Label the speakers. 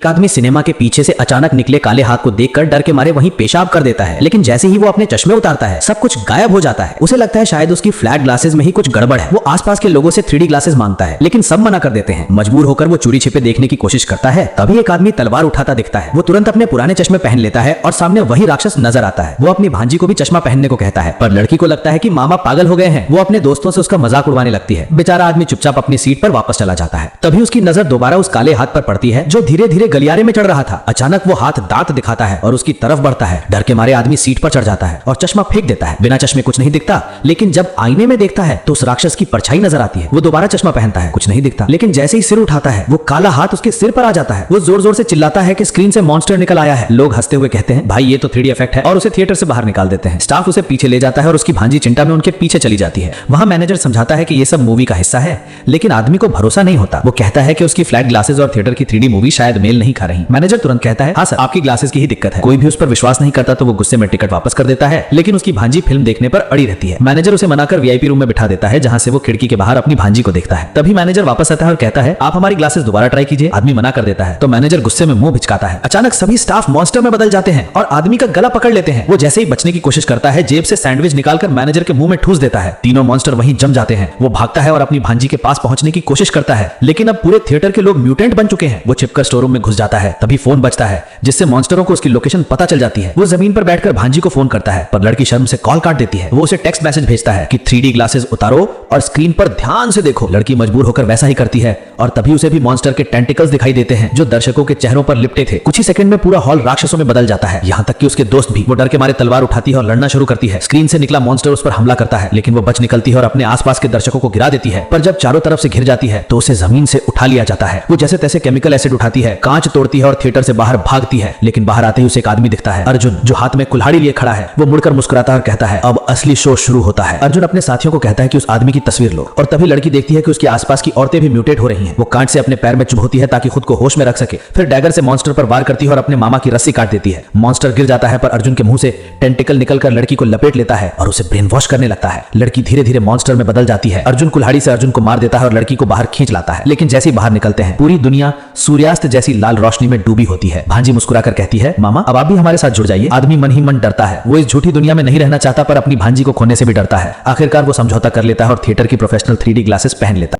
Speaker 1: एक आदमी सिनेमा के पीछे से अचानक निकले काले हाथ को देखकर डर के मारे वहीं पेशाब कर देता है, लेकिन जैसे ही वो अपने चश्मे उतारता है सब कुछ गायब हो जाता है। उसे लगता है शायद उसकी फ्लैट ग्लासेस में ही कुछ गड़बड़ है। वो आसपास के लोगों से 3D ग्लासेस मांगता है, लेकिन सब मना कर देते हैं। मजबूर होकर वो चोरी छिपे देखने की कोशिश करता है। तभी एक आदमी तलवार उठाता दिखता है। वो तुरंत अपने पुराने चश्मे पहन लेता है और सामने वही राक्षस नजर आता है। वो अपनी भांजी को भी चश्मा पहनने को कहता है, पर लड़की को लगता है कि मामा पागल हो गए हैं। वो अपने दोस्तों से उसका मजाक उड़वाने लगती है। बेचारा आदमी चुपचाप अपनी सीट पर वापस चला जाता है। तभी उसकी नजर दोबारा उस काले हाथ पर पड़ती है जो धीरे धीरे गलियारे में चढ़ रहा था। अचानक वो हाथ दांत दिखाता है और उसकी तरफ बढ़ता है। डर के मारे आदमी सीट पर चढ़ जाता है और चश्मा फेंक देता है। बिना चश्मे कुछ नहीं दिखता, लेकिन जब आईने में देखता है तो उस राक्षस की परछाई नजर आती है। वो दोबारा चश्मा पहनता है, कुछ नहीं दिखता, लेकिन जैसे ही सिर उठाता है वो काला हाथ उसके सिर पर आ जाता है। वो जोर जोर से चिल्लाता है कि स्क्रीन से मॉन्स्टर निकल आया है। लोग हंसते हुए कहते हैं, भाई ये तो 3D इफेक्ट है, और उसे थिएटर से बाहर निकाल देते हैं। स्टाफ उसे पीछे ले जाता है और उसकी भांजी चिंता में उनके पीछे चली जाती है। वहां मैनेजर समझाता है कि ये सब मूवी का हिस्सा है, लेकिन आदमी को भरोसा नहीं होता। वो कहता है कि उसकी फ्लैट ग्लासेस और थिएटर की 3D मूवी शायद मेल नहीं खा रही। मैनेजर तुरंत कहता है, हाँ सर, आपकी ग्लासेस की ही दिक्कत है। कोई भी उस पर विश्वास नहीं करता तो वो गुस्से में टिकट वापस कर देता है, लेकिन उसकी भांजी फिल्म देखने पर अड़ी रहती है। मैनेजर उसे मनाकर VIP रूम में बिठा देता है, जहां से वो खिड़की के बाहर अपनी भांजी को देखता है। तभी मैनेजर वापस आता है और कहता है, आप हमारी ग्लासेस दोबारा ट्राई कीजिए। आदमी मना कर देता है तो मैनेजर गुस्से में मुंह भिचकाता है। अचानक सभी स्टाफ मॉन्स्टर में बदल जाते हैं और आदमी का गला पकड़ लेते हैं। वो जैसे ही बचने की कोशिश करता है, जेब से सैंडविच निकालकर मैनेजर के मुंह में ठूस देता है। तीनों मॉन्स्टर वहीं जम जाते हैं। वो भागता है और अपनी भांजी के पास पहुंचने की कोशिश करता है, लेकिन अब पूरे थिएटर के लोग म्यूटेंट बन चुके हैं। वो छिपकर स्टोर रूम में घुस जाता है। तभी फोन बजता है, जिससे मॉन्स्टरों को उसकी लोकेशन पता चल जाती है। वो जमीन पर बैठकर भांजी को फोन करता है, पर लड़की शर्म से कॉल काट देती है। वो उसे टेक्स्ट मैसेज भेजता है कि 3D ग्लासेस उतारो और स्क्रीन पर ध्यान से देखो। लड़की मजबूर होकर वैसा ही करती है और तभी उसे भी मॉन्स्टर के टेंटिकल्स दिखाई देते हैं जो दर्शकों के चेहरों पर लिपटे थे। कुछ ही सेकंड में पूरा हॉल राक्षसों में बदल जाता है, यहाँ तक कि उसके दोस्त भी। वो डर के मारे तलवार उठाती है और लड़ना शुरू करती है। स्क्रीन से निकला मॉन्स्टर उस पर हमला करता है, लेकिन वो बच निकलती है और अपने आसपास के दर्शकों को गिरा देती है। पर जब चारों तरफ से घिर जाती है तो उसे जमीन से उठा लिया जाता है। वो जैसे तैसे केमिकल एसिड उठाती है, कांच तोड़ती है और थिएटर से बाहर भागती है। लेकिन बाहर आते ही उसे एक आदमी दिखता है, अर्जुन, जो हाथ में कुल्हाड़ी लिए खड़ा है। वो मुड़कर मुस्कुराता है और कहता है, अब असली शो शुरू होता है। अर्जुन अपने साथियों को कहता है कि उस आदमी की तस्वीर लो, और तभी लड़की देखती है कि उसके आसपास की औरतें भी म्यूटेट हो रही हैं। वो कांच से अपने पैर में चुभोती है ताकि खुद को होश में रख सके। फिर डैगर से मॉन्स्टर पर वार करती है और अपने मामा की रस्सी काट देती है। मॉन्स्टर गिर जाता है, पर अर्जुन के मुंह से टेंटिकल निकलकर लड़की को लपेट लेता है और उसे ब्रेन वॉश करने लगता है। लड़की धीरे धीरे मॉन्स्टर में बदल जाती है। अर्जुन कुल्हाड़ी से अर्जुन को मार देता है और लड़की को बाहर खींच लाता है। लेकिन जैसे ही बाहर निकलते हैं पूरी दुनिया सूर्यास्त जैसी लाल रोशनी में डूबी होती है। भांजी मुस्कुराकर कहती है, मामा अब आप भी हमारे साथ जुड़ जाइए। आदमी मन ही मन डरता है। वो इस झूठी दुनिया में नहीं रहना चाहता, पर अपनी भांजी को खोने से भी डरता है। आखिरकार वो समझौता कर लेता है और थिएटर की प्रोफेशनल 3D ग्लासेस पहन लेता है।